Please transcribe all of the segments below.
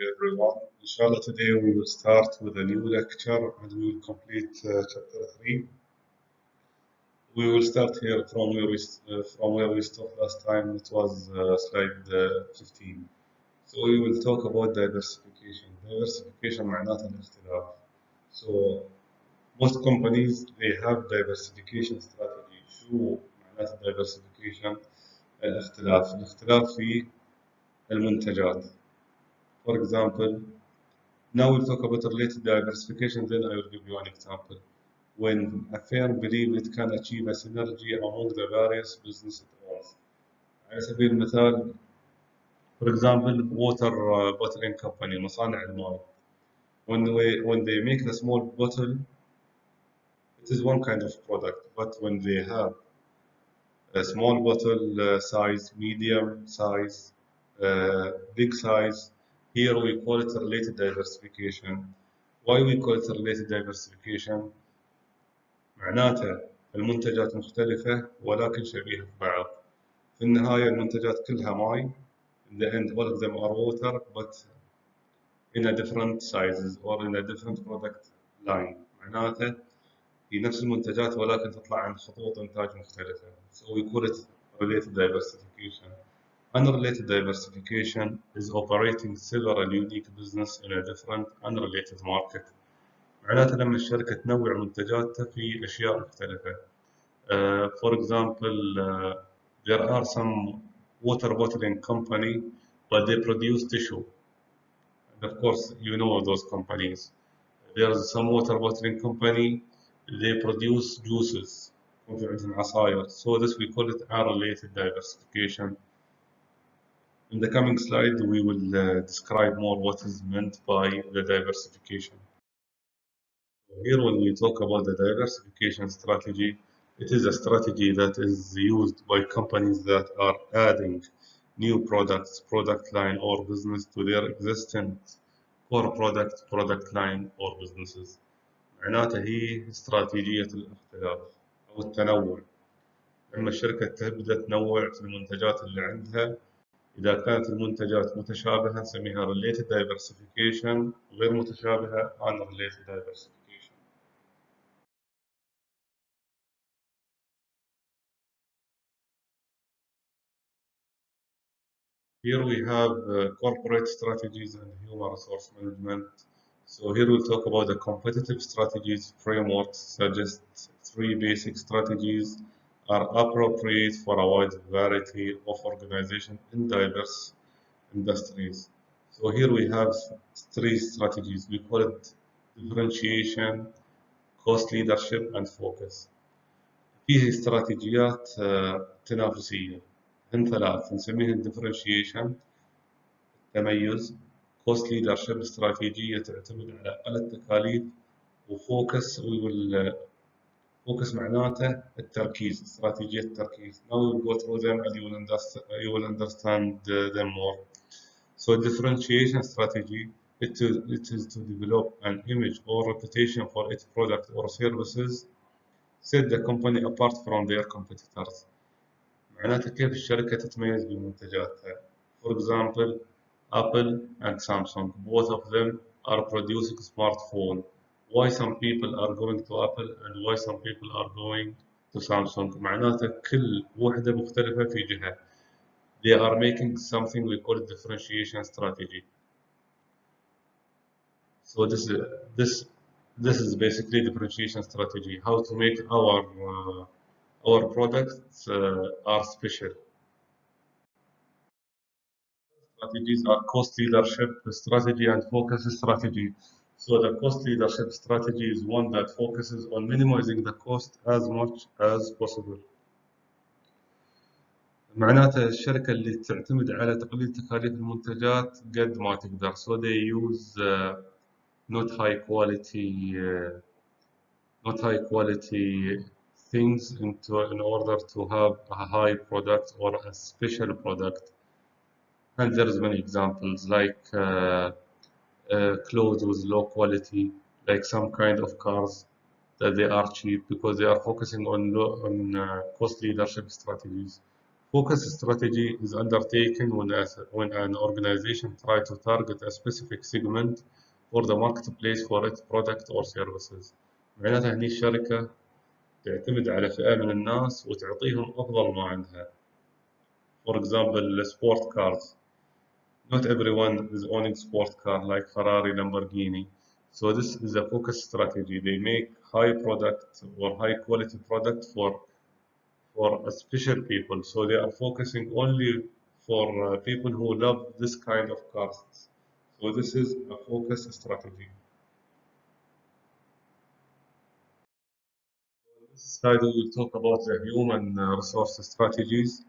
everyone. Inshallah, today we will start with a new lecture and we will complete chapter 3. We will start here from where we stopped last time. It was slide 15. So we will talk about diversification. Diversification معناتها الاختلاف. So most companies they have diversification strategy. شو معناتها diversification؟ الاختلاف في المنتجات. For example, now we'll talk about related diversification, then I will give you an example. When a firm believes it can achieve a synergy among the various business it owns. على سبيل المثال, for example, water bottling company, مصانع الماء. When they make the small bottle, it is one kind of product. But when they have a small bottle size, medium size, big size, here we call it related diversification. Why we call it related diversification؟ معناتها المنتجات مختلفة ولكن شبيهة ببعض. في النهاية المنتجات كلها ماي. In the end, all of them are water, but in a different sizes or in a different product line. معناتها هي نفس المنتجات ولكن تطلع عن خطوط إنتاج مختلفة. So we call it related diversification. Unrelated diversification is operating several unique business in a different unrelated market. معناتها لما الشركة تنوع منتجاتها في أشياء مختلفة. For example, there are some water bottling company, but they produce tissue. And of course, you know those companies. There's some water bottling company, they produce juices. So this we call it unrelated diversification. In the coming slide, we will describe more what is meant by the diversification. Here, when we talk about the diversification strategy, it is a strategy that is used by companies that are adding new products, product line, or business to their existing core product line, or businesses. معناتها هي استراتيجية الاختلاف أو التنوع. لما الشركة تبدأ تنوع في المنتجات اللي عندها، إذا كانت المنتجات متشابهة نسميها related diversification، غير متشابهة unrelated diversification. Here we have corporate strategies and human resource management. So here we'll talk about the competitive strategies framework suggests 3 basic strategies are appropriate for a wide variety of organizations in diverse industries. So here we have 3 strategies. We call it differentiation, cost leadership, and focus. فيه استراتيجيات تنافسية. هن 3 نسميها differentiation تميز، cost leadership استراتيجية تعتمد على أقل التكاليف، وفوكس فوكس معناته التركيز، استراتيجية التركيز. Now we will go through them and you will understand them more. So differentiation strategy, it is to develop an image or reputation for its product or services, set the company apart from their competitors. معناته كيف الشركة تتميز بمنتجاتها. For example, Apple and Samsung, both of them are producing smartphone. Why some people are going to Apple and why some people are going to Samsung. معناته كل وحدة مختلفة في جهة. They are making something we call differentiation strategy. So this is basically differentiation strategy. How to make our products are special. Strategies are cost leadership strategy and focus strategy. So the cost leadership strategy is one that focuses on minimizing the cost as much as possible. معناته الشركة اللي تعتمد على تقليل تكاليف المنتجات قد ما تقدر. So they use not high quality things in order to have a high product or a special product. And there's many examples like clothes with low quality, like some kind of cars that they are cheap because they are focusing on cost leadership strategies. Focus strategy is undertaken when an organization tries to target a specific segment for the marketplace for its product or services. معناتها هني الشركة تعتمد على فئة من الناس وتعطيهم أفضل ما عندها. For example, sport cars. Not everyone is owning sport car like Ferrari, Lamborghini. So this is a focus strategy. They make high product or high quality product for a special people. So they are focusing only for people who love this kind of cars. So this is a focus strategy. This slide we will talk about the human resource strategies.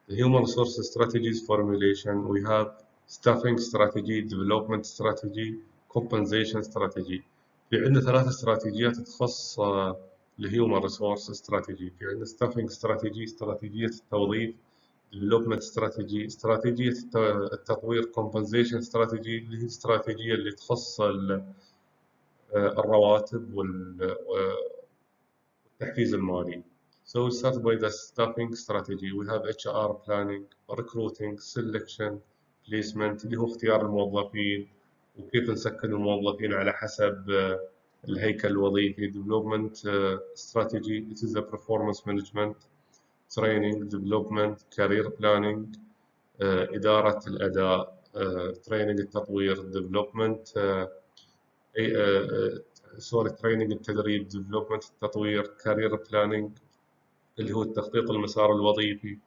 The human resource strategies formulation, we have staffing strategy, development strategy, compensation strategy. في عندنا ثلاث استراتيجيات تخص الهيومن ريسورس استراتيجي. في عندنا staffing strategy، استراتيجية التوظيف، development strategy، استراتيجية التطوير، compensation strategy اللي هي الاستراتيجية اللي تخص الرواتب والتحفيز المالي. So we start by the staffing strategy. We have HR planning, recruiting, selection, placement اللي هو اختيار الموظفين وكيف نسكن الموظفين على حسب الهيكل الوظيفي. Development strategy. It is the performance management, training, development, career planning, إدارة الأداء، training التطوير، development training التدريب، development التطوير، career planning اللي هو التخطيط المسار الوظيفي.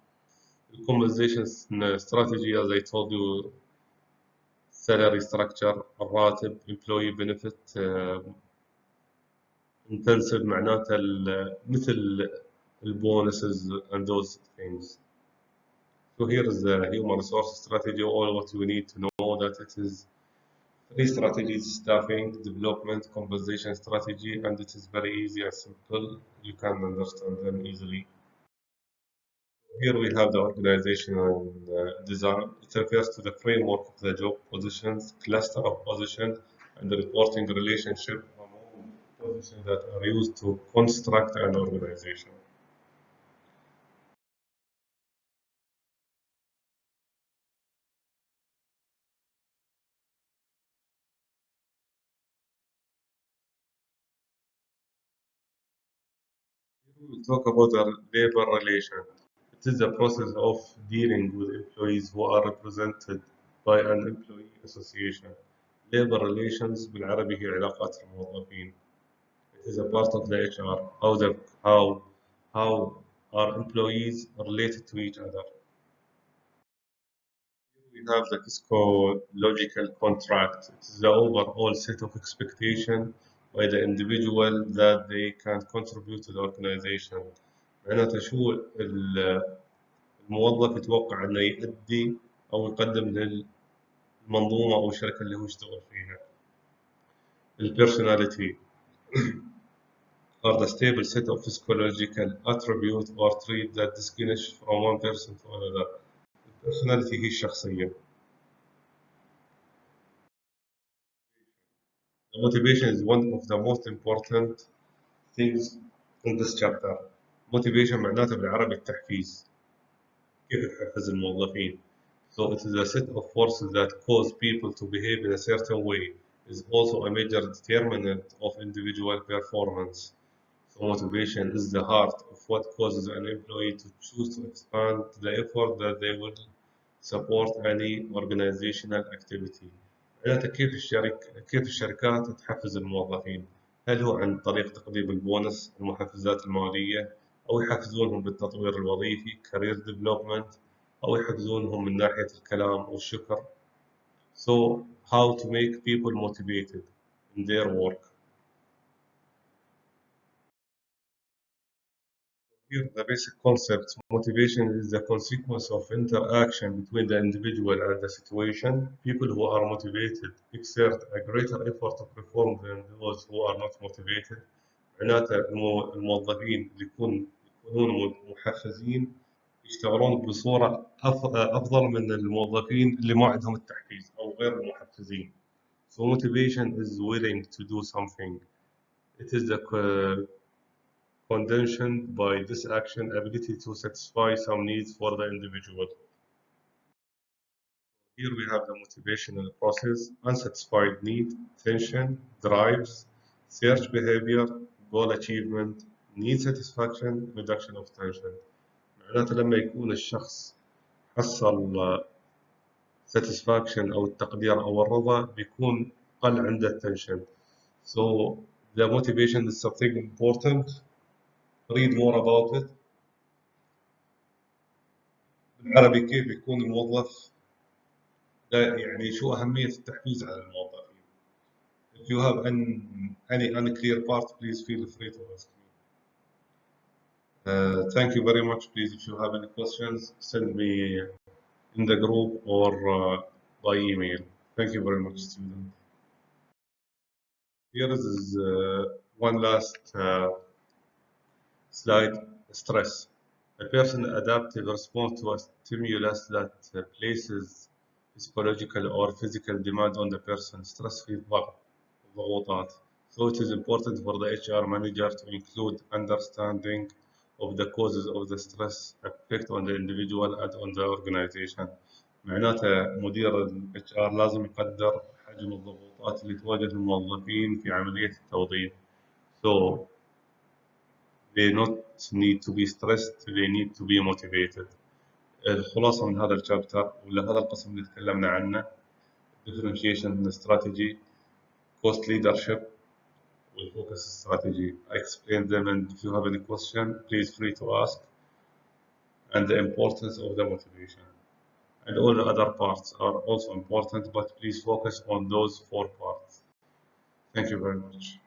compensation strategy as I told you salary structure الراتب employee benefit intensive معناته مثل البونسز and those things. So here is the human resource strategy. All what you need to know that it is three strategies: staffing, development, compensation strategy, and it is very easy and simple. You can understand them easily. Here we have the organizational design. It refers to the framework of the job positions, cluster of positions, and the reporting relationship among positions that are used to construct an organization. We will talk about the labor relation. It is the process of dealing with employees who are represented by an employee association. Labor relations بالعربي هي علاقات الموظفين. It is a part of the HR. How are employees related to each other? We have the psychological contract. It is the overall set of expectation by the individual that they can contribute to the organization. معناته شو الموظف يتوقع انه يؤدي او يقدم للمنظومه او الشركه اللي هو يشتغل فيها. البيرسوناليتي are the stable set of physiological attributes or traits that distinguish from one person to another. Personality هي الشخصية. The motivation is one of the most important things in this chapter. Motivation معناته بالعربي التحفيز. كيف تحفز الموظفين. So it is a set of forces that cause people to behave in a certain way. It is also a major determinant of individual performance. So motivation is the heart of what causes an employee to choose to expand the effort that they will support any organizational activity. معناته كيف الشركات تحفز الموظفين؟ هل هو عن طريق تقديم البونص، المحفزات المالية، أو يحفزونهم بالتطوير الوظيفي career development، أو يحفزونهم من ناحية الكلام والشكر. So how to make people motivated in their work. Here, the basic concept motivation is the consequence of interaction between the individual and the situation. People who are motivated exert a greater effort to perform than those who are not motivated. معناته الموظفين اللي يكونون محفزين يشتغلون بصورة أفضل من الموظفين اللي ما عندهم التحفيز أو غير المحفزين. So motivation is willing to do something. It is the conditioned by this action ability to satisfy some needs for the individual. Here we have the motivational process: unsatisfied need, tension, drives, search behavior, goal achievement, need satisfaction, reduction of tension. معناته لما يكون الشخص حصل satisfaction أو التقدير أو الرضا بيكون قل عنده tension. So the motivation is something important. Read more about it. بالعربي كيف يكون الموظف يعني شو أهمية التحفيز على الموظفين. If you have any unclear part, please feel free to ask me. Thank you very much. Please, if you have any questions, send me in the group or by email. Thank you very much, student. Here is one last slide: stress. A person's adaptive response to a stimulus that places psychological or physical demand on the person. Stress في ضغوطات. So it is important for the HR manager to include understanding of the causes of the stress effect on the individual and on the organization. معناته مدير ال HR لازم يقدر حجم الضغوطات اللي تواجه الموظفين في عملية التوظيف. So they not need to be stressed, they need to be motivated. الخلاصة من هذا الشابتر ولا هذا القسم اللي تكلمنا عنه: differentiation strategy, cost leadership, والfocus strategy. I explained them, and if you have any question, please free to ask. And the importance of the motivation. And all the other parts are also important, but please focus on those 4 parts. Thank you very much.